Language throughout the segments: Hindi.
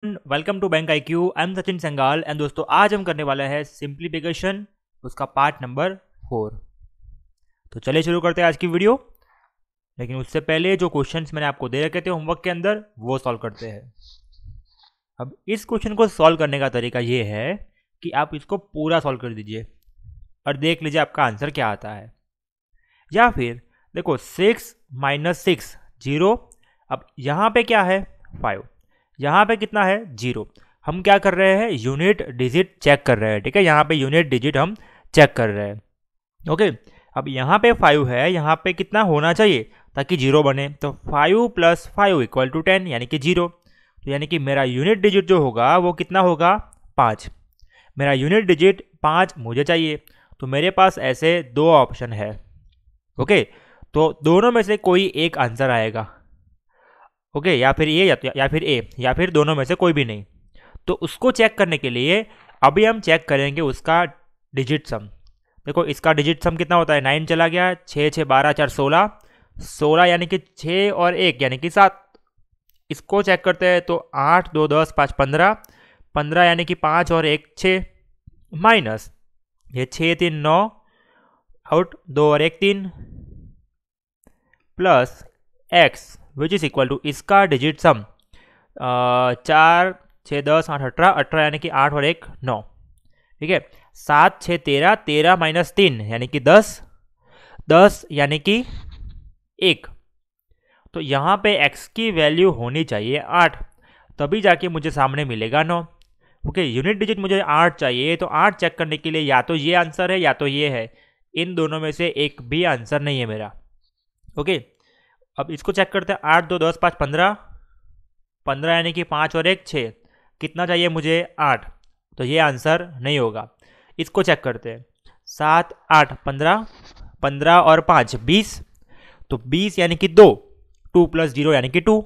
Welcome to bank I Q. I am Sachin Sangal and दोस्तों आज हम करने वाला है सिंप्लीफिकेशन, उसका पार्ट नंबर 4। तो चलिए शुरू करते हैं आज की वीडियो। लेकिन उससे पहले जो क्वेश्चंस मैंने आपको दे रखे थे होमवर्क के अंदर वो सॉल्व करते हैं। अब इस क्वेश्चन को सॉल्व करने का तरीका ये है कि आप इसको पूरा सॉल्व कर दीजिए और देख लीजिए आपका आंसर क्या आता है। या फिर देखो 6 - 6 0। अब यहाँ पे क्या है 5, यहाँ पे कितना है 0। हम क्या कर रहे हैं यूनिट डिजिट चेक कर रहे हैं। ठीक है, यहाँ पे यूनिट डिजिट हम चेक कर रहे हैं। ओके, अब यहाँ पे 5 है, यहाँ पे कितना होना चाहिए ताकि 0 बने। तो 5 + 5 = 10 यानी कि 0। तो यानी कि मेरा यूनिट डिजिट जो होगा वो कितना होगा 5। मेरा यूनिट डिजिट 5 मुझे चाहिए। तो मेरे पास ऐसे दो ऑप्शन है। ओके, तो दोनों में से कोई एक आंसर आएगा। ओके, या फिर ये या फिर ए या फिर दोनों में से कोई भी नहीं। तो उसको चेक करने के लिए अभी हम चेक करेंगे उसका डिजिट सम। देखो इसका डिजिट सम कितना होता है 9 चला गया, 6 6 12 4 16 16 यानी कि 6 और 1 यानी कि 7। इसको चेक करते हैं तो 8 2 10 5 15 15 यानी कि 5 और 1 6 माइनस ये 6 3 9 आउट 2 और 1 3 plus x which is equal to इसका डिजिट सम 4 6 10 8 18 18 यानी कि 8 और 1 9। ठीक है, 7 6 13 13 माइनस 3 यानी कि 10 10 यानी कि 1। तो यहाँ पे x की वैल्यू होनी चाहिए 8, तभी जाके मुझे सामने मिलेगा 9। ओके, यूनिट डिजिट मुझे 8 चाहिए, तो 8 चेक करने के लिए या तो ये आंसर है या तो ये है। इन दोनों में से एक भी आंसर नहीं है मेरा। ओके, अब इसको चेक करते हैं 8 2 10 5 15 15 यानी कि 5 और 1 6। कितना चाहिए मुझे 8, तो ये आंसर नहीं होगा। इसको चेक करते हैं 7 8 15 15 और 5 20। तो 20 यानी कि 2 2 + 0 यानी कि 2।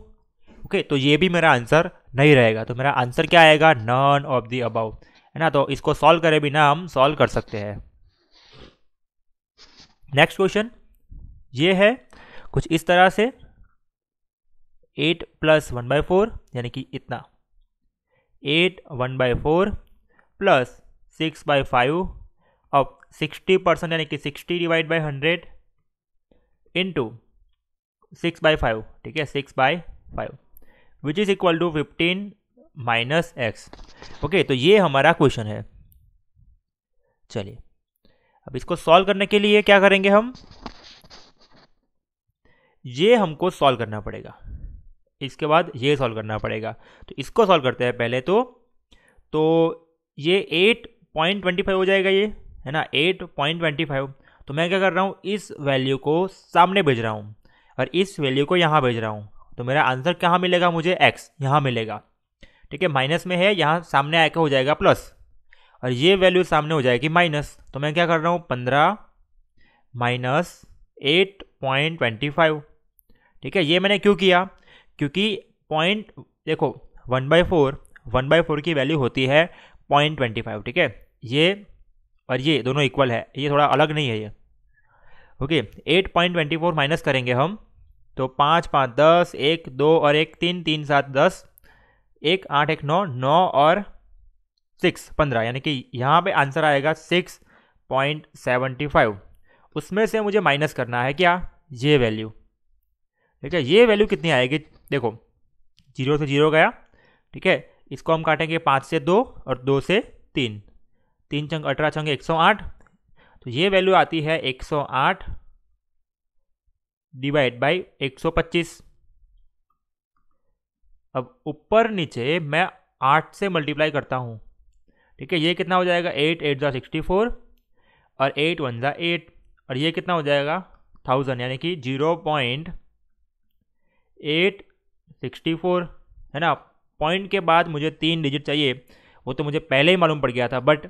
ओके, तो ये भी मेरा आंसर नहीं रहेगा। तो मेरा आंसर क्या आएगा नन ऑफ द अबव, है ना। तो इसको सॉल्व करे बिना हम सॉल्व कर सकते हैं। नेक्स्ट क्वेश्चन ये है कुछ इस तरह से 8 + 1/4 यानी कि इतना 8 1/4 प्लस 6/5 अब 60% यानी कि 60 / 100 इंटू 6/5। ठीक है, 6/5 which is equal to 15 minus x. Okay, तो ये हमारा क्वेश्चन है। चलिए अब इसको सॉल्व करने के लिए क्या करेंगे हम, ये हमको सॉल्व करना पड़ेगा, इसके बाद ये सॉल्व करना पड़ेगा। तो इसको सॉल्व करते हैं पहले तो ये 8.25 हो जाएगा, ये है ना 8.25। तो मैं क्या कर रहा हूँ इस वैल्यू को सामने भेज रहा हूँ और इस वैल्यू को यहाँ भेज रहा हूँ। तो मेरा आंसर कहाँ मिलेगा मुझे x यहाँ मिलेगा। ठीक है, माइनस में है, यहाँ सामने आके हो जाएगा प्लस और ये वैल्यू सामने हो जाएगी माइनस। तो मैं क्या कर रहा हूँ 15 माइनस 8.25। ठीक है, ये मैंने क्यों किया, क्योंकि पॉइंट देखो 1/4 की वैल्यू होती है 0.25। ठीक है, ये और ये दोनों इक्वल है, ये थोड़ा अलग नहीं है ये। ओके, 8.24 माइनस करेंगे हम तो 5 5 10 1 2 और 1 3 3 7 10 1 8 1 9 9 और 6 15 यानी कि यहाँ पे आंसर आएगा 6.75। उसमें से मुझे माइनस करना है क्या ये वैल्यू। ठीक है, ये वैल्यू कितनी आएगी देखो 0 से 0 गया। ठीक है, इसको हम काटेंगे 5 से 2 और 2 से 3 3 चंग 18 चंग 108। तो ये वैल्यू आती है 108 डिवाइड बाई 125। अब ऊपर नीचे मैं 8 से मल्टीप्लाई करता हूँ। ठीक है, ये कितना हो जाएगा 8 8 × 64 और 8 1 × 8 और ये कितना हो जाएगा 1000 यानी कि 0.864, है ना। पॉइंट के बाद मुझे 3 डिजिट चाहिए, वो तो मुझे पहले ही मालूम पड़ गया था, बट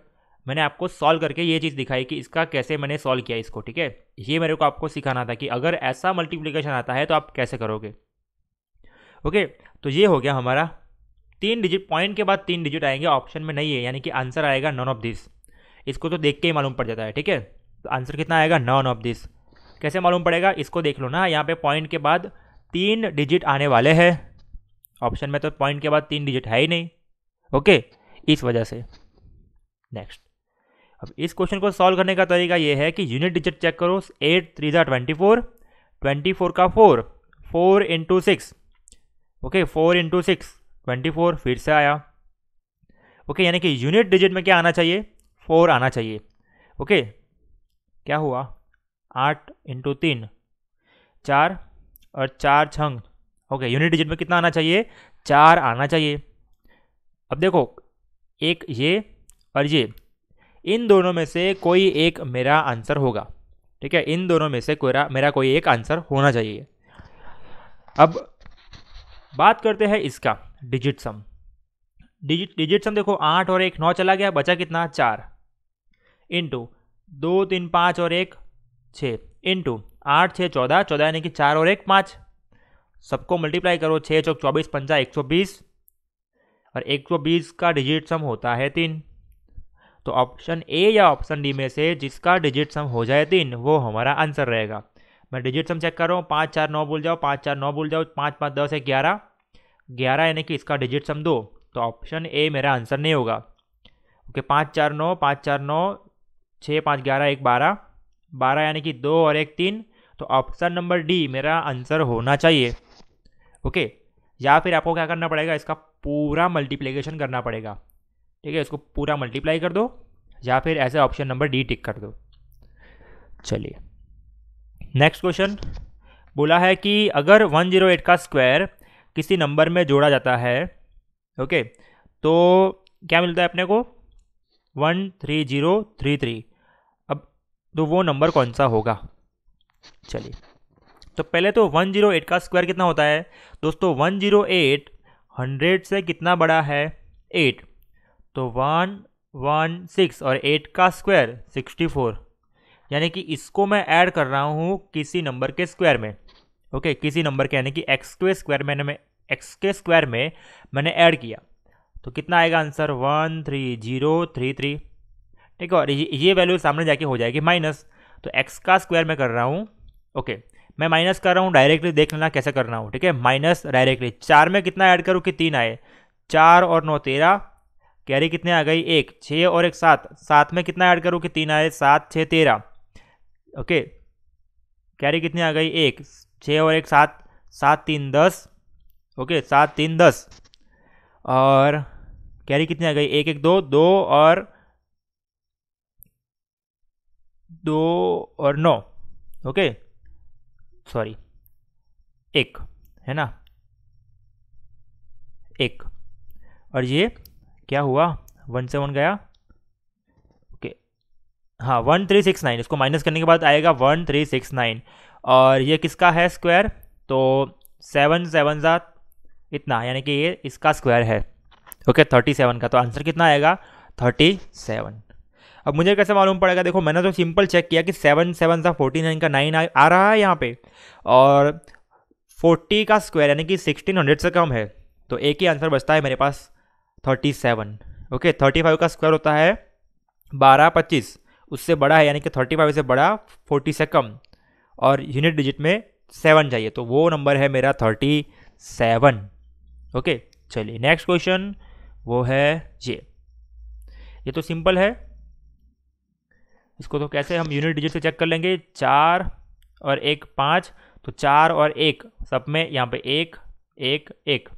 मैंने आपको सॉल्व करके ये चीज़ दिखाई कि इसका कैसे मैंने सॉल्व किया इसको। ठीक है, ये मेरे को आपको सिखाना था कि अगर ऐसा मल्टीप्लिकेशन आता है तो आप कैसे करोगे। ओके, तो ये हो गया हमारा 3 डिजिट, पॉइंट के बाद 3 डिजिट आएंगे, ऑप्शन में नहीं है, यानी कि आंसर आएगा नॉन ऑफ दिस। इसको तो देख के ही मालूम पड़ जाता है। ठीक है, तो आंसर कितना आएगा नॉन ऑफ दिस। कैसे मालूम पड़ेगा, इसको देख लो ना, यहाँ पे पॉइंट के बाद 3 डिजिट आने वाले हैं ऑप्शन में तो पॉइंट के बाद 3 डिजिट है ही नहीं। ओके, इस वजह से। नेक्स्ट, अब इस क्वेश्चन को सॉल्व करने का तरीका ये है कि यूनिट डिजिट चेक करो। 8 3 24, 24 का 4, 4 इंटू 6। ओके, 4 इंटू 6 24, फिर से आया। ओके, यानी कि यूनिट डिजिट में क्या आना चाहिए? 4 आना चाहिए। ओके, क्या हुआ? 8 इंटू 3 4, और 4 छंग। ओके, यूनिट डिजिट में कितना आना चाहिए? 4 आना चाहिए। अब देखो, एक ये और ये, इन दोनों में से कोई एक मेरा आंसर होगा। ठीक है, इन दोनों में से मेरा कोई एक आंसर होना चाहिए। अब बात करते हैं इसका डिजिट सम। डिजिट सम देखो, 8 और 1 9 चला गया, बचा कितना? 4 इंटू 2 3 5 और 1 6 इंटू 8 6 14, 14 यानी कि 4 और 1 5। सबको मल्टीप्लाई करो, 6 चौक 24 पंजा 120, और 120 का डिजिट सम होता है 3। तो ऑप्शन ए या ऑप्शन डी में से जिसका डिजिट सम हो जाए 3, वो हमारा आंसर रहेगा। मैं डिजिट सम चेक कर रहा हूँ, 5 4 9 भूल जाओ, 5 4 9 भूल जाओ, 5 5 10 है 11, 11 यानी कि इसका डिजिट सम 2। तो ऑप्शन ए मेरा आंसर नहीं होगा। ओके, 5 4 9, 5 4 9, 6 5 11 1 12, 12 यानी कि 2 और 1 3। तो ऑप्शन नंबर डी मेरा आंसर होना चाहिए। ओके, या फिर आपको क्या करना पड़ेगा? इसका पूरा मल्टीप्लिकेशन करना पड़ेगा। ठीक है, इसको पूरा मल्टीप्लाई कर दो, या फिर ऐसे ऑप्शन नंबर डी टिक कर दो। चलिए, नेक्स्ट क्वेश्चन बोला है कि अगर 108 का स्क्वायर किसी नंबर में जोड़ा जाता है, ओके, तो क्या मिलता है अपने को? 13033। अब तो वो नंबर कौन सा होगा? चलिए, तो पहले तो 108 का स्क्वायर कितना होता है दोस्तों? 108 100 से कितना बड़ा है? 8। तो 116 और 8 का स्क्वायर 64, यानी कि इसको मैं ऐड कर रहा हूँ किसी नंबर के स्क्वायर में। ओके, किसी नंबर के, यानी कि एक्स के स्क्वायर में मैंने ऐड किया, तो कितना आएगा आंसर? 13033। ठीक है, और ये वैल्यू सामने जाके हो जाएगी माइनस। तो एक्स का स्क्वायर मैं कर रहा हूँ। ओके, मैं माइनस कर रहा हूँ, डायरेक्टली देख लेना कैसे कर रहा हूँ। ठीक है, माइनस डायरेक्टली। 4 में कितना ऐड करूँ कि 3 आए? 4 और 9 13, कैरी कितने आ गई? 1। 6 और 1 7, 7 में कितना ऐड करूँ कि 3 आए? 7 6 13। ओके, कैरी कितनी आ गई? 1। 6 और 1 7, 7 3 10। ओके, 7 3 10, और कैरी कितनी आ गई? 1 1 2, 2 और 9। ओके, सॉरी, 1 है ना, 1। और ये क्या हुआ? 1 से 1 गया। ओके, हाँ, 1369। इसको माइनस करने के बाद आएगा 1369। और ये किसका है स्क्वायर? तो 7 7 7 इतना, यानी कि ये इसका स्क्वायर है। ओके, 37 का। तो आंसर कितना आएगा? 37। अब मुझे कैसे मालूम पड़ेगा? देखो, मैंने तो सिंपल चेक किया कि 7 7 सा 49 का 9 आ रहा है यहाँ पे, और 40 का स्क्वायर यानी कि 1600 से कम है, तो एक ही आंसर बचता है मेरे पास, 37। ओके, 35 का स्क्वायर होता है 1225, उससे बड़ा है, यानी कि 35 से बड़ा, 40 से कम, और यूनिट डिजिट में 7 चाहिए, तो वो नंबर है मेरा 37। ओके, चलिए नेक्स्ट क्वेश्चन, वो है ये तो सिंपल है। इसको तो कैसे हम यूनिट डिजिट से चेक कर लेंगे? 4 और 1 5, तो 4 और 1 सब में यहाँ पे 1 1 1।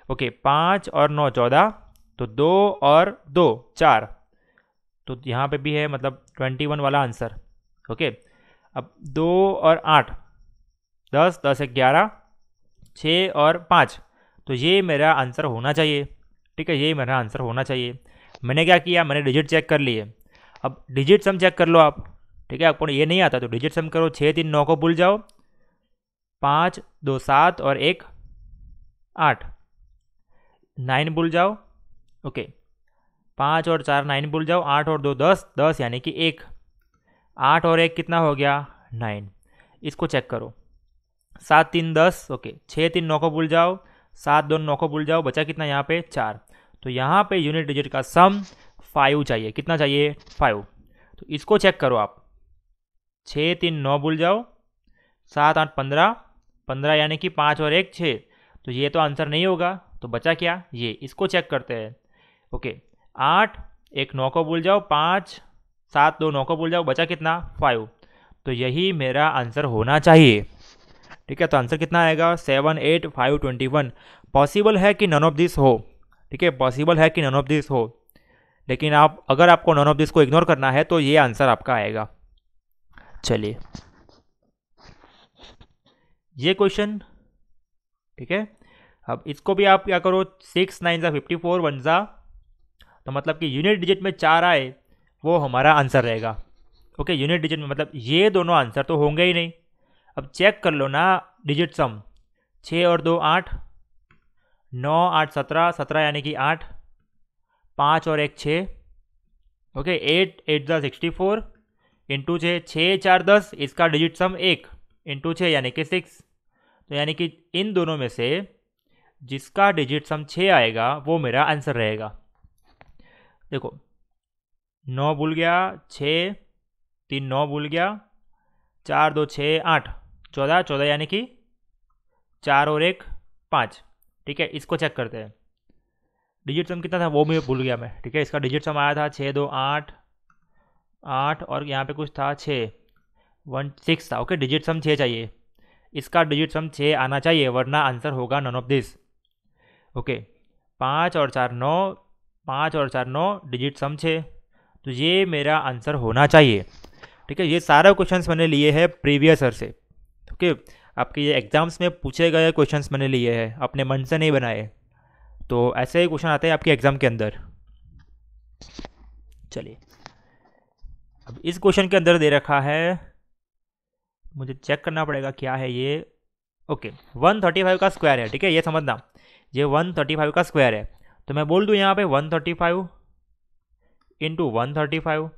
ओके, 5 और 9 14, तो 2 और 2 4, तो यहाँ पे भी है, मतलब 21 वाला आंसर। ओके, अब 2 और 8 10, 10 1 11, 6 और 5, तो ये मेरा आंसर होना चाहिए। ठीक है, ये मेरा आंसर होना चाहिए। मैंने क्या किया? मैंने डिजिट चेक कर लिए। अब डिजिट सम चेक कर लो आप। ठीक है, आपको ये नहीं आता तो डिजिट सम करो। 6 3 9 को भूल जाओ, 5 2 7 और 1 8, 9 भूल जाओ। ओके, 5 और 4 9 भूल जाओ, 8 और 2 10, 10 यानी कि 1, 8 और 1 कितना हो गया? 9। इसको चेक करो, 7 3 10। ओके, 6 3 9 को भूल जाओ, 7 2 9 को भूल जाओ, बचा कितना यहाँ पे? 4। तो यहाँ पे यूनिट डिजिट का सम 5 चाहिए। कितना चाहिए? 5। तो इसको चेक करो आप। 6 3 9 भूल जाओ, 7 8 15, 15 यानी कि 5 और 1 6, तो ये तो आंसर नहीं होगा। तो बचा क्या, ये, इसको चेक करते हैं। ओके, 8, एक 9 को भूल जाओ, 5, 7, 2 9 को भूल जाओ, बचा कितना, 5। तो यही मेरा आंसर होना चाहिए। ठीक है, तो आंसर कितना आएगा, 7, 8, 5, 21। पॉसिबल है कि नन ऑफ दिस हो। ठीक है, पॉसिबल है कि नन ऑफ दिस हो, लेकिन अगर आपको नन ऑफ दिस को इग्नोर करना है तो ये आंसर आपका आएगा। चलिए ये क्वेश्चन, ठीक है, अब इसको भी आप क्या करो, 6 9 ज़ा 54, 1 ज़ा, तो मतलब कि यूनिट डिजिट में 4 आए वो हमारा आंसर रहेगा। ओके, यूनिट डिजिट में मतलब ये दोनों आंसर तो होंगे ही नहीं। अब चेक कर लो ना डिजिट सम, 6 और 2 8, 9 8 17, 17 यानी कि 8, 5 और 1 6। ओके, 8 8 ज़ा 64 इंटू 6, 6 4 10, इसका डिजिट सम 1 इंटू 6 यानी कि 6। तो यानी कि इन दोनों में से जिसका डिजिट सम 6 आएगा वो मेरा आंसर रहेगा। देखो 9 भूल गया, 6 3 9 भूल गया, 4 2 6 8, 14 14 यानी कि 4 और 1 5। ठीक है, इसको चेक करते हैं डिजिट सम कितना था वो भी भूल गया मैं। ठीक है, इसका डिजिट सम आया था 6 2 8 8 और यहाँ पे कुछ था 6 1 6 था। ओके, डिजिट सम 6 चाहिए, इसका डिजिट सम 6 आना चाहिए वरना आंसर होगा नन ऑफ दिस। ओके, 5 और 4 9, 5 और 4 9, डिजिट सम 6, तो ये मेरा आंसर होना चाहिए। ठीक है, ये सारे क्वेश्चंस मैंने लिए हैं प्रीवियस ईयर से। ओके, आपके ये एग्जाम्स में पूछे गए क्वेश्चंस मैंने लिए हैं, अपने मन से नहीं बनाए। तो ऐसे ही क्वेश्चन आते हैं आपके एग्जाम के अंदर। चलिए अब इस क्वेश्चन के अंदर दे रखा है, मुझे चेक करना पड़ेगा क्या है ये। ओके, 135 का स्क्वायर है। ठीक है, ये समझना, ये 135 का स्क्वायर है, तो मैं बोल दूँ यहाँ पे 135 इंटू 135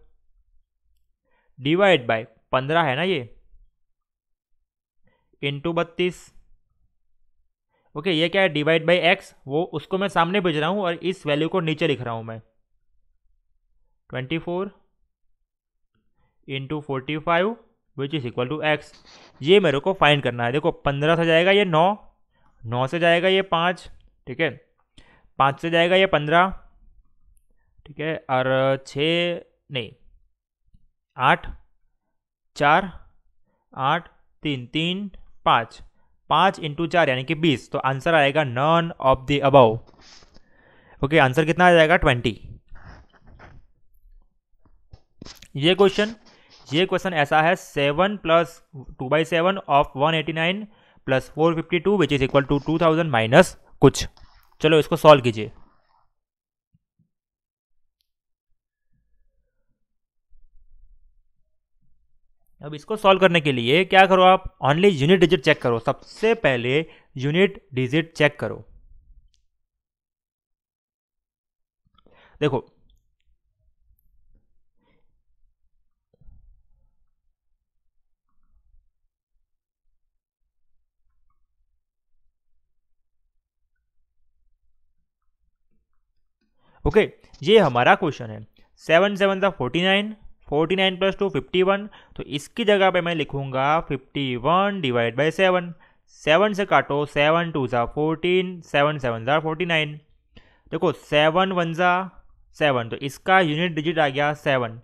डिवाइड बाय 15 है ना ये, इंटू 32। ओके, ये क्या है, डिवाइड बाई एक्स, वो उसको मैं सामने भेज रहा हूँ और इस वैल्यू को नीचे लिख रहा हूँ मैं। 24 into 45 which is equal to x. ये मेरे को फाइंड करना है। देखो 15 से जाएगा ये 9, 9 से जाएगा ये 5, ठीक है, 5 से जाएगा ये 15, ठीक है, और 6 नहीं 8 4 8 3 3 5, 5 इंटू 4 यानी कि 20। तो आंसर आएगा none of the above. Okay, answer कितना आ जाएगा 20। ये क्वेश्चन ऐसा है 7 plus 2/7 of 189 plus 452 which is equal to 2000 minus कुछ। चलो इसको सॉल्व कीजिए। अब इसको सॉल्व करने के लिए क्या करो आप, ओनली यूनिट डिजिट चेक करो। सबसे पहले यूनिट डिजिट चेक करो। देखो ओके, ये हमारा क्वेश्चन है। 7 7 ज़ा 49, 49 प्लस 2 51। तो इसकी जगह पे मैं लिखूंगा 51 डिवाइड बाई 7। 7 से काटो, 7 2 ज़ा 14, 7 7 ज़ा 49। देखो 7 1 ज़ा 7, तो इसका यूनिट डिजिट आ गया 7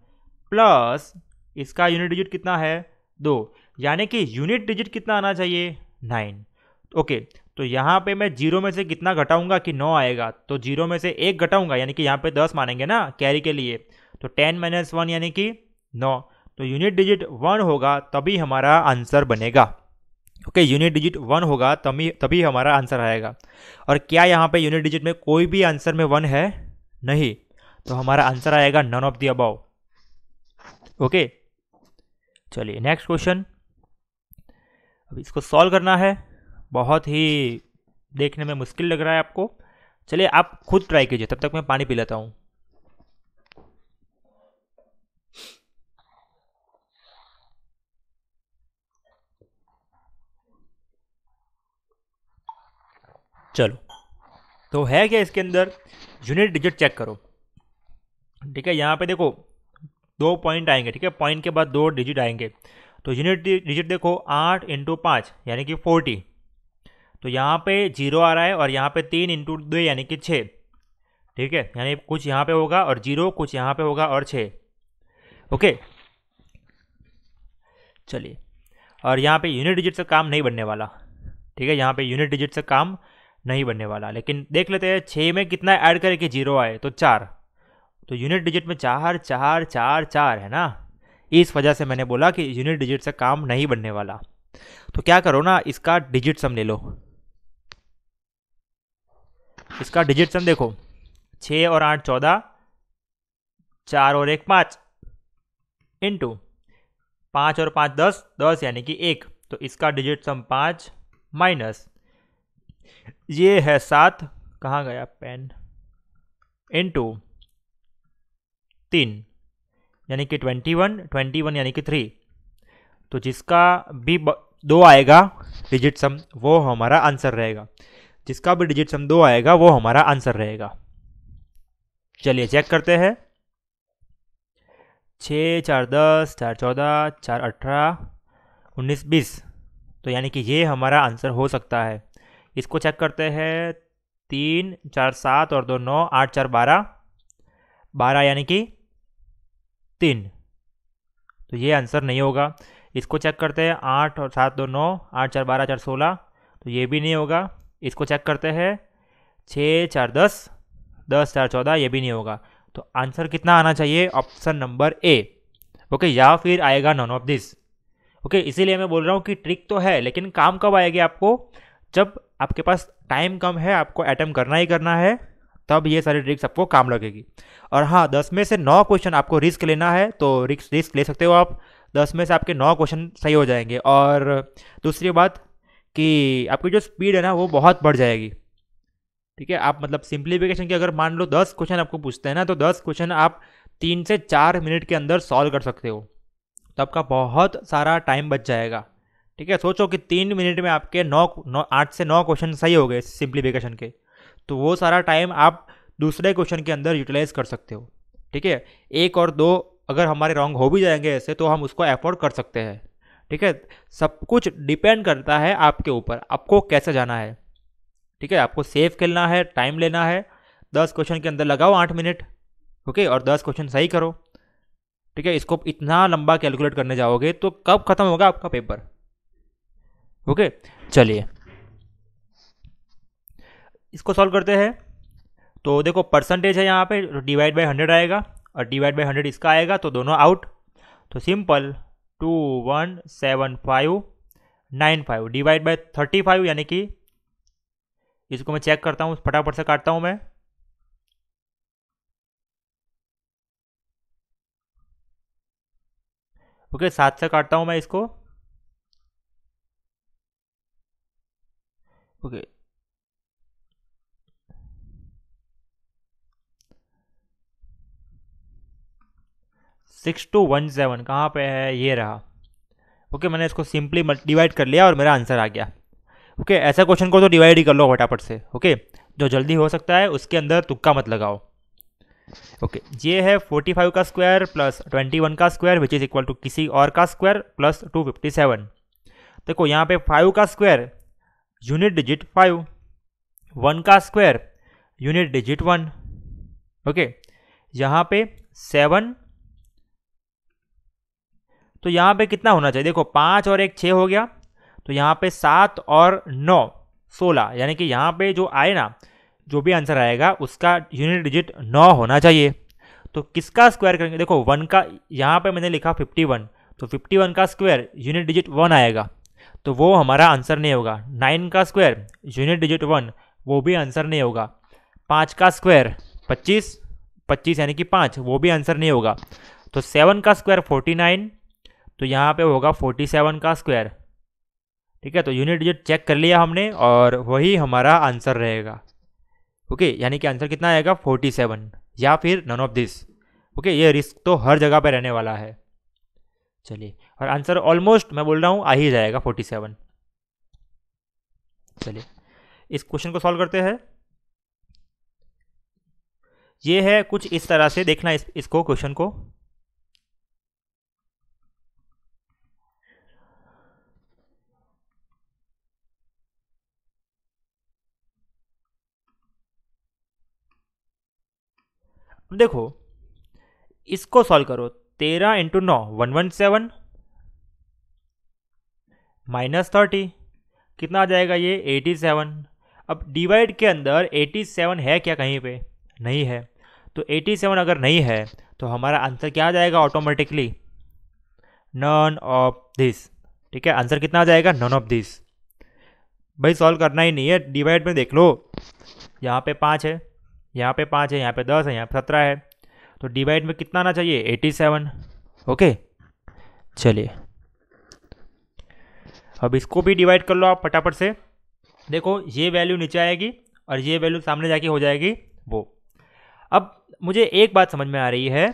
प्लस इसका यूनिट डिजिट कितना है 2, यानी कि यूनिट डिजिट कितना आना चाहिए 9। ओके, तो यहाँ पे मैं जीरो में से कितना घटाऊंगा कि 9 आएगा, तो जीरो में से 1 घटाऊंगा यानी कि यहाँ पे 10 मानेंगे ना कैरी के लिए, तो 10 माइनस 1 यानी कि 9। तो यूनिट डिजिट 1 होगा तभी हमारा आंसर बनेगा। ओके, यूनिट डिजिट 1 होगा तभी हमारा आंसर आएगा। और क्या यहाँ पे यूनिट डिजिट में कोई भी आंसर में 1 है नहीं, तो हमारा आंसर आएगा none of the above. Okay, चलिए नेक्स्ट क्वेश्चन। अब इसको सॉल्व करना है, बहुत ही देखने में मुश्किल लग रहा है आपको। चलिए आप खुद ट्राई कीजिए, तब तक मैं पानी पी लेता हूं। चलो, तो है क्या इसके अंदर, यूनिट डिजिट चेक करो। ठीक है, यहाँ पे देखो 2 पॉइंट आएंगे, ठीक है, पॉइंट के बाद 2 डिजिट आएंगे। तो यूनिट डिजिट देखो 8 इंटू 5 यानी कि 40। तो तो यहाँ पे 0 आ रहा है और यहाँ पे 3 इंटू 2 यानी कि 6। ठीक है, यानी कुछ यहाँ पे होगा और 0, कुछ यहाँ पे होगा और 6। ओके, चलिए, और यहाँ पे यूनिट डिजिट से काम नहीं बनने वाला। ठीक है, यहाँ पे यूनिट डिजिट से काम नहीं बनने वाला, लेकिन देख लेते हैं 6 में कितना ऐड करें कि 0 आए, तो 4। तो यूनिट डिजिट में 4 4 4 4 है ना, इस वजह से मैंने बोला कि यूनिट डिजिट से काम नहीं बनने वाला। तो क्या करो ना, इसका डिजिट सम ले लो। इसका डिजिट सम देखो, 6 और 8 14, 4 और 1 5, इंटू 5 और 5 10, 10 यानी कि 1। तो इसका डिजिट सम 5 माइनस ये है 7, कहाँ गया पेन, इंटू 3 यानी कि 21, 21 यानी कि 3। तो जिसका भी 2 आएगा डिजिट सम, वो हमारा आंसर रहेगा। जिसका भी डिजिट सम 2 आएगा वो हमारा आंसर रहेगा। चलिए चेक करते हैं। 6 4 10, 4 14, 4 18, 19 20। तो यानी कि ये हमारा आंसर हो सकता है। इसको चेक करते हैं। 3 4 7 और 2 9, 8 4 12, 12 यानी कि 3। तो ये आंसर नहीं होगा। इसको चेक करते हैं। 8 और 7 2 9, 8 4 12 4 16। तो ये भी नहीं होगा। इसको चेक करते हैं। 6 4 10, 10 4 14, ये भी नहीं होगा। तो आंसर कितना आना चाहिए? Option number A. ओके, या फिर आएगा नॉन ऑफ दिस। ओके, इसीलिए मैं बोल रहा हूँ कि ट्रिक तो है, लेकिन काम कब आएगी आपको? जब आपके पास टाइम कम है, आपको अटेम्प्ट करना ही करना है, तब ये सारी ट्रिक्स आपको काम लगेगी। और हाँ, 10 में से 9 क्वेश्चन आपको रिस्क लेना है तो रिस्क ले सकते हो आप। 10 में से आपके 9 क्वेश्चन सही हो जाएंगे। और दूसरी बात कि आपकी जो स्पीड है ना, वो बहुत बढ़ जाएगी। ठीक है, आप मतलब सिंप्लीफिकेशन की अगर मान लो 10 क्वेश्चन आपको पूछते हैं ना, तो 10 क्वेश्चन आप 3 से 4 मिनट के अंदर सॉल्व कर सकते हो। तो आपका बहुत सारा टाइम बच जाएगा। ठीक है, सोचो कि 3 मिनट में आपके 8 से 9 क्वेश्चन सही हो गए सिंप्लीफिकेशन के, तो वो सारा टाइम आप दूसरे क्वेश्चन के अंदर यूटिलाइज कर सकते हो। ठीक है, 1 और 2 अगर हमारे रॉन्ग हो भी जाएंगे ऐसे, तो हम उसको अफोर्ड कर सकते हैं। ठीक है, सब कुछ डिपेंड करता है आपके ऊपर, आपको कैसे जाना है। ठीक है, आपको सेफ खेलना है, टाइम लेना है। 10 क्वेश्चन के अंदर लगाओ 8 मिनट। ओके, और 10 क्वेश्चन सही करो। ठीक है, इसको इतना लंबा कैलकुलेट करने जाओगे तो कब खत्म होगा आपका पेपर? ओके, चलिए इसको सॉल्व करते हैं। तो देखो, परसेंटेज है यहाँ पे, डिवाइड बाय 100 आएगा और डिवाइड बाय 100 इसका आएगा, तो दोनों आउट। तो सिंपल 217595 डिवाइड बाय 35, यानी कि इसको मैं चेक करता हूँ, फटाफट से काटता हूँ मैं। ओके, 7 से काटता हूँ मैं इसको। ओके, 6217 कहाँ पे है? ये रहा। ओके, मैंने इसको सिंपली डिवाइड कर लिया और मेरा आंसर आ गया। ओके, ऐसा क्वेश्चन को तो डिवाइड ही कर लो फटाफट से। ओके, जो जल्दी हो सकता है उसके अंदर तुक्का मत लगाओ। ओके, ये है 45 का स्क्वायर प्लस 21 का square which is equal to किसी और का स्क्वायर प्लस 257। देखो यहाँ पे 5 का स्क्वायर यूनिट डिजिट 5, 1 का स्क्वायर यूनिट डिजिट 1। ओके, यहाँ पे 7, तो यहाँ पे कितना होना चाहिए? देखो 5 और 1 6 हो गया, तो यहाँ पे 7 और 9 16, यानी कि यहाँ पे जो आए ना, जो भी आंसर आएगा उसका यूनिट डिजिट 9 होना चाहिए। तो किसका स्क्वायर करेंगे? देखो 1 का, यहाँ पे मैंने लिखा 51, तो 51 का स्क्वायर यूनिट डिजिट 1 आएगा, तो वो हमारा आंसर नहीं होगा। 9 का स्क्वायर यूनिट डिजिट 1, वो भी आंसर नहीं होगा। 5 का स्क्वायर 25, 25 यानी कि 5, वो भी आंसर नहीं होगा। तो 7 का स्क्वायर 49, तो यहाँ पे होगा 47 का स्क्वायर। ठीक है, तो यूनिट डिजिट चेक कर लिया हमने और वही हमारा आंसर रहेगा। ओके, यानी कि आंसर कितना आएगा? 47 या फिर नन ऑफ दिस। ओके, ये रिस्क तो हर जगह पे रहने वाला है। चलिए, और आंसर ऑलमोस्ट मैं बोल रहा हूँ आ ही जाएगा 47। चलिए इस क्वेश्चन को सॉल्व करते हैं। ये है कुछ इस तरह से, देखना इसको क्वेश्चन को। देखो इसको सॉल्व करो, 13 इंटू 9 117 माइनस 30 कितना आ जाएगा ये 87। अब डिवाइड के अंदर 87 है क्या कहीं पे? नहीं है। तो 87 अगर नहीं है तो हमारा आंसर क्या आ जाएगा ऑटोमेटिकली? None of this. ठीक है, आंसर कितना आ जाएगा? None of this. भाई सॉल्व करना ही नहीं है, डिवाइड में देख लो, यहाँ पे 5 है, यहाँ पे 5 है, यहाँ पे 10 है, यहाँ पे 17 है, तो डिवाइड में कितना आना चाहिए? 87। ओके चलिए अब इसको भी डिवाइड कर लो आप फटाफट से। देखो ये वैल्यू नीचे आएगी और ये वैल्यू सामने जाके हो जाएगी वो। अब मुझे एक बात समझ में आ रही है,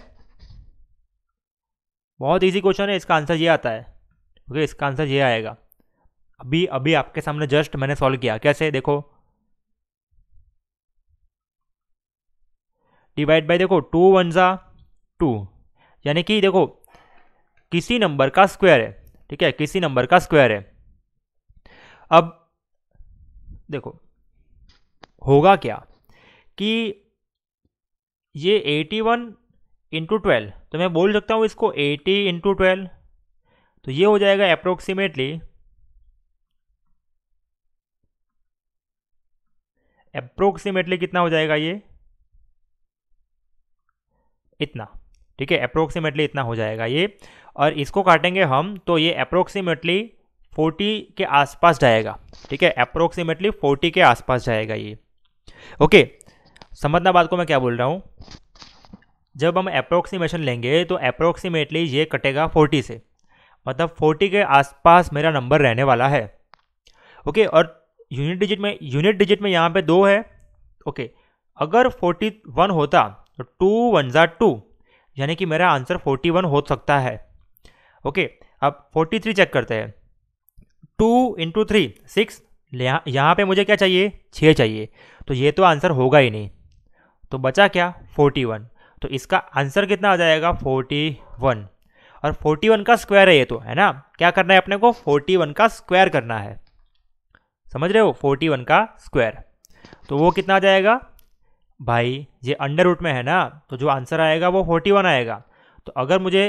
बहुत इजी क्वेश्चन है, इसका आंसर ये आता है। ओके इसका आंसर ये आएगा। अभी अभी आपके सामने जस्ट मैंने सॉल्व किया। कैसे? देखो डिवाइड बाय, देखो 2 1 जा 2, यानी कि देखो किसी नंबर का स्क्वायर है। ठीक है, किसी नंबर का स्क्वायर है। अब देखो होगा क्या कि ये 81 इंटू 12, तो मैं बोल सकता हूँ इसको 80 इंटू 12, तो ये हो जाएगा अप्रोक्सीमेटली कितना हो जाएगा ये? इतना। ठीक है, अप्रोक्सीमेटली इतना हो जाएगा ये। और इसको काटेंगे हम तो ये अप्रोक्सीमेटली 40 के आसपास जाएगा। ठीक है, अप्रोक्सीमेटली 40 के आसपास जाएगा ये। ओके समझना बात को मैं क्या बोल रहा हूँ। जब हम अप्रोक्सीमेशन लेंगे तो अप्रोक्सीमेटली ये कटेगा 40 से, मतलब 40 के आसपास मेरा नंबर रहने वाला है। ओके और यूनिट डिजिट में यहाँ पे 2 है। ओके अगर 41 होता तो 2 1 जा 2, यानी कि मेरा आंसर 41 हो सकता है। ओके अब 43 चेक करते हैं। 2 इंटू 3 6, यहाँ पे मुझे क्या चाहिए? 6 चाहिए, तो ये तो आंसर होगा ही नहीं। तो बचा क्या? 41। तो इसका आंसर कितना आ जाएगा? 41। और 41 का स्क्वायर है ये तो, है ना? क्या करना है अपने को? 41 का स्क्वायर करना है। समझ रहे हो? 41 का स्क्वायर, तो वो कितना आ जाएगा भाई? ये अंडर रूट में है ना, तो जो आंसर आएगा वो 41 आएगा। तो अगर मुझे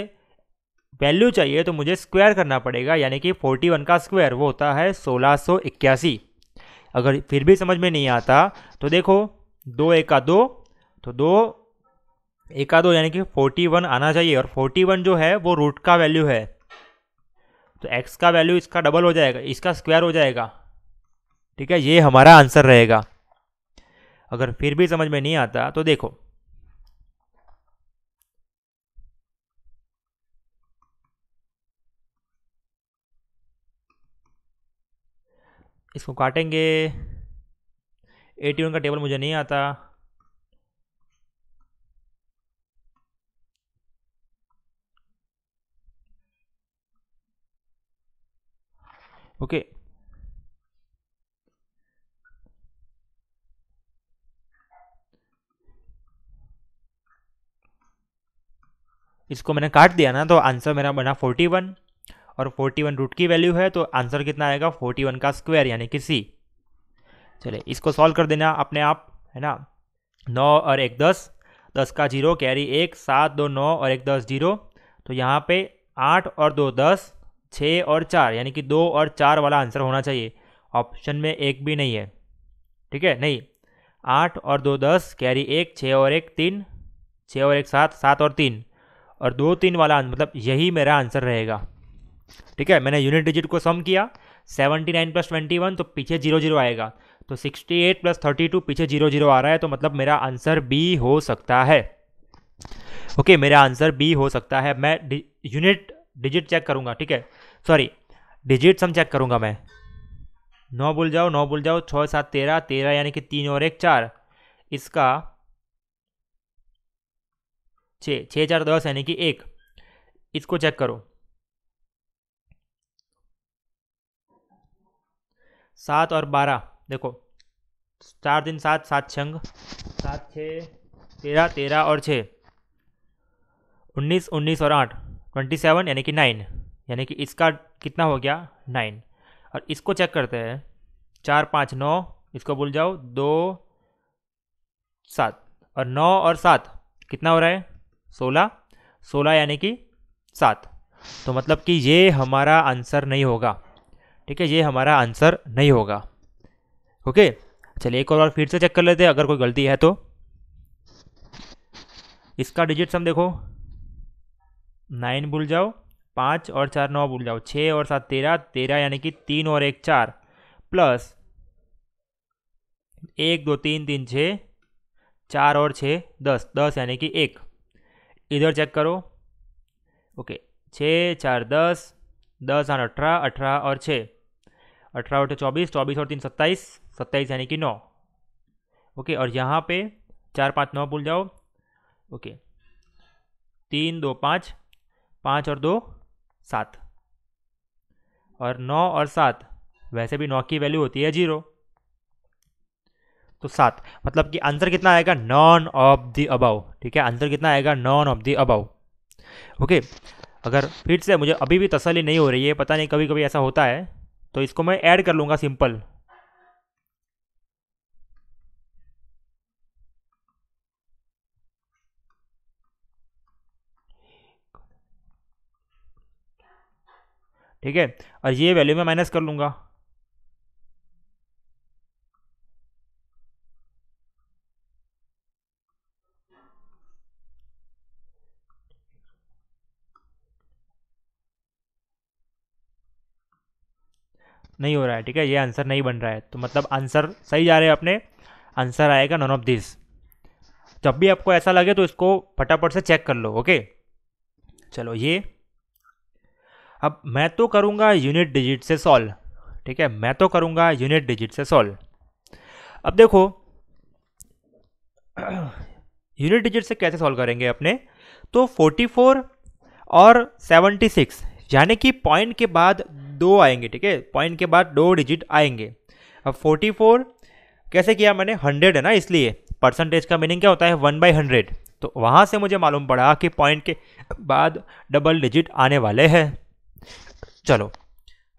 वैल्यू चाहिए तो मुझे स्क्वायर करना पड़ेगा, यानी कि 41 का स्क्वायर वो होता है 1681। अगर फिर भी समझ में नहीं आता तो देखो 2 1 2, तो 2 1 2 यानी कि 41 आना चाहिए। और 41 जो है वो रूट का वैल्यू है, तो x का वैल्यू इसका डबल हो जाएगा, इसका स्क्वायर हो जाएगा। ठीक है, ये हमारा आंसर रहेगा। अगर फिर भी समझ में नहीं आता तो देखो इसको काटेंगे। 81 का टेबल मुझे नहीं आता। ओके इसको मैंने काट दिया ना, तो आंसर मेरा बना 41, और 41 रूट की वैल्यू है, तो आंसर कितना आएगा? 41 का स्क्वायर यानी कि सी। चलिए इसको सॉल्व कर देना अपने आप, है ना। 9 और 1 10, 10 का 0 कैरी 1, 7 2 9 और 1 10 0, तो यहाँ पे 8 और 2 10, 6 और 4 यानी कि 2 और 4 वाला आंसर होना चाहिए। ऑप्शन में एक भी नहीं है। ठीक है, नहीं, 8 और 2 10 कैरी 1, 6 और 1 3, 6 और 1 7, 7 और 3, और 2 3 वाला मतलब यही मेरा आंसर रहेगा। ठीक है, मैंने यूनिट डिजिट को सम किया, 79 प्लस 21 तो पीछे 0 0 आएगा, तो 68 प्लस 32 पीछे 0 0 आ रहा है, तो मतलब मेरा आंसर बी हो सकता है। ओके मेरा आंसर बी हो सकता है। मैं यूनिट डिजिट चेक करूंगा। ठीक है, सॉरी डिजिट सम चेक करूंगा मैं। 9 भूल जाओ, 9 भूल जाओ, 6 7 13, 13 यानी कि 3 और 1 4, इसका 6 6 4 10 यानी कि 1, इसको चेक करो। 7 और 12, देखो 4 दिन 7, 7 छंग 7 6 13, 13 और 6 19, 19 और 8 27 यानी कि 9, यानी कि इसका कितना हो गया? 9। और इसको चेक करते हैं, 4 5 9, इसको भूल जाओ, 2 7, और 9 और 7 कितना हो रहा है 16, 16 यानी कि 7। तो मतलब कि ये हमारा आंसर नहीं होगा, ठीक है, ये हमारा आंसर नहीं होगा। ओके, चलिए एक और बार फिर से चेक कर लेते हैं अगर कोई गलती है तो। इसका डिजिट सम देखो, 9 भूल जाओ, 5 और 4 9 भूल जाओ, 6 और 7 13, 13 यानी कि 3 और 1 4, प्लस 1 2 3 3 6, 4 और 6 10, 10 यानी कि 1। इधर चेक करो। ओके, 6 4 10, 10 8 18, 18 और 6, 18 और 24, 24 और 3 27, 27 यानी कि 9। ओके, और यहाँ पे 4 5 9 भूल जाओ। ओके, 3 2 5, 5 और 2 7, और 9 और 7, वैसे भी 9 की वैल्यू होती है 0, तो 7। मतलब कि आंसर कितना आएगा, नॉन ऑफ द अबाउ। ठीक है, आंसर कितना आएगा, none of the above. Okay, अगर फिर से मुझे अभी भी तसल्ली नहीं हो रही है, पता नहीं कभी कभी ऐसा होता है, तो इसको मैं ऐड कर लूँगा सिंपल। ठीक है, और ये वैल्यू में माइनस कर लूँगा। नहीं हो रहा है, ठीक है, ये आंसर नहीं बन रहा है, तो मतलब आंसर सही जा रहे हैं अपने, आंसर आएगा नॉन ऑफ दिस। जब भी आपको ऐसा लगे तो इसको फटाफट से चेक कर लो। ओके, चलो ये अब मैं तो करूँगा यूनिट डिजिट से सॉल्व। ठीक है, मैं तो करूँगा यूनिट डिजिट से सॉल्व। अब देखो यूनिट डिजिट से कैसे सॉल्व करेंगे अपने, तो 44 और 76 यानी कि पॉइंट के बाद 2 आएंगे। ठीक है, पॉइंट के बाद 2 डिजिट आएंगे। अब 44 कैसे किया मैंने, 100 है ना, इसलिए परसेंटेज का मीनिंग क्या होता है, 1/100। तो वहाँ से मुझे मालूम पड़ा कि पॉइंट के बाद डबल डिजिट आने वाले हैं। चलो,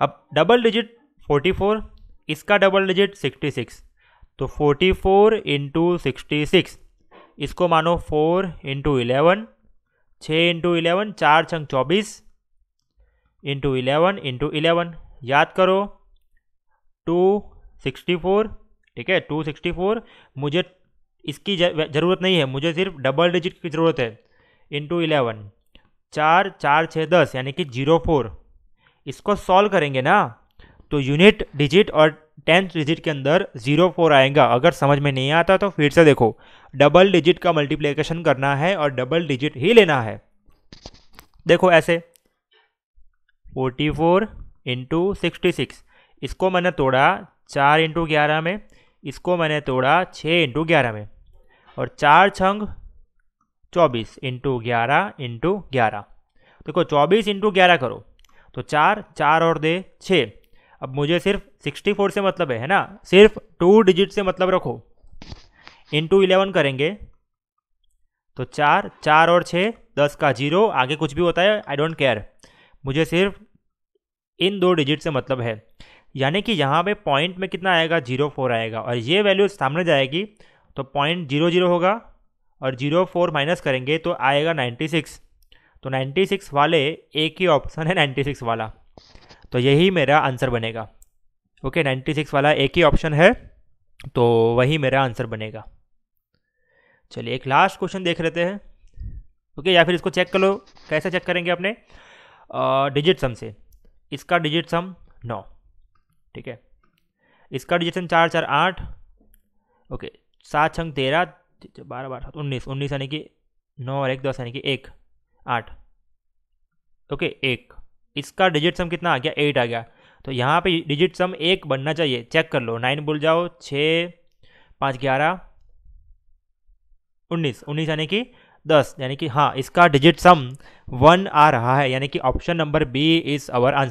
अब डबल डिजिट 44, इसका डबल डिजिट 66, तो 44 इंटू 66, इसको मानो 4 इंटू 11, 6 इंटू 11, 4 छंग 24 इंटू 11 इंटू 11, याद करो 264। ठीक है, 264, मुझे इसकी ज़रूरत नहीं है, मुझे सिर्फ डबल डिजिट की ज़रूरत है। इंटू 11, 4 4 6 10 यानी कि 04। इसको सॉल्व करेंगे ना तो यूनिट डिजिट और 10th डिजिट के अंदर 04 आएगा। अगर समझ में नहीं आता तो फिर से देखो, डबल डिजिट का मल्टीप्लिकेशन करना है और डबल डिजिट ही लेना है। देखो ऐसे 44 इंटू 66, इसको मैंने तोड़ा 4 इंटू 11 में, इसको मैंने तोड़ा 6 इंटू 11 में, और 4 छंग 24 इंटू 11 इंटू 11। देखो 24 इंटू 11 करो तो 4 4 और दे 6। अब मुझे सिर्फ 64 से मतलब है ना, सिर्फ 2 डिजिट से मतलब रखो। इंटू 11 करेंगे तो 4 4 और 6 10 का 0, आगे कुछ भी होता है आई डोंट केयर, मुझे सिर्फ इन 2 डिजिट से मतलब है। यानी कि यहाँ पे पॉइंट में कितना आएगा, 04 आएगा, और ये वैल्यू सामने जाएगी तो पॉइंट 00 होगा, और 04 माइनस करेंगे तो आएगा 96। तो 96 वाले एक ही ऑप्शन है, 96 वाला, तो यही मेरा आंसर बनेगा। ओके, 96 वाला एक ही ऑप्शन है, तो वही मेरा आंसर बनेगा। चलिए एक लास्ट क्वेश्चन देख लेते हैं। ओके, या फिर इसको चेक कर लो, कैसे चेक करेंगे अपने, डिजिट सम से। इसका डिजिट सम 9, ठीक है, इसका डिजिट सम 4 4 8, ओके, 7 छंग 13, 12 12 19, 19 यानी कि 9 और 1 10 यानी कि 1 8। ओके, 1, इसका डिजिट सम कितना आ गया, 8 आ गया। तो यहाँ पे डिजिट सम 1 बनना चाहिए, चेक कर लो। 9 भूल जाओ, 6 5 11 19, 19 यानी कि 10, यानी कि हाँ, इसका डिजिट सम 1 आ रहा है, यानी कि option number B is our answer.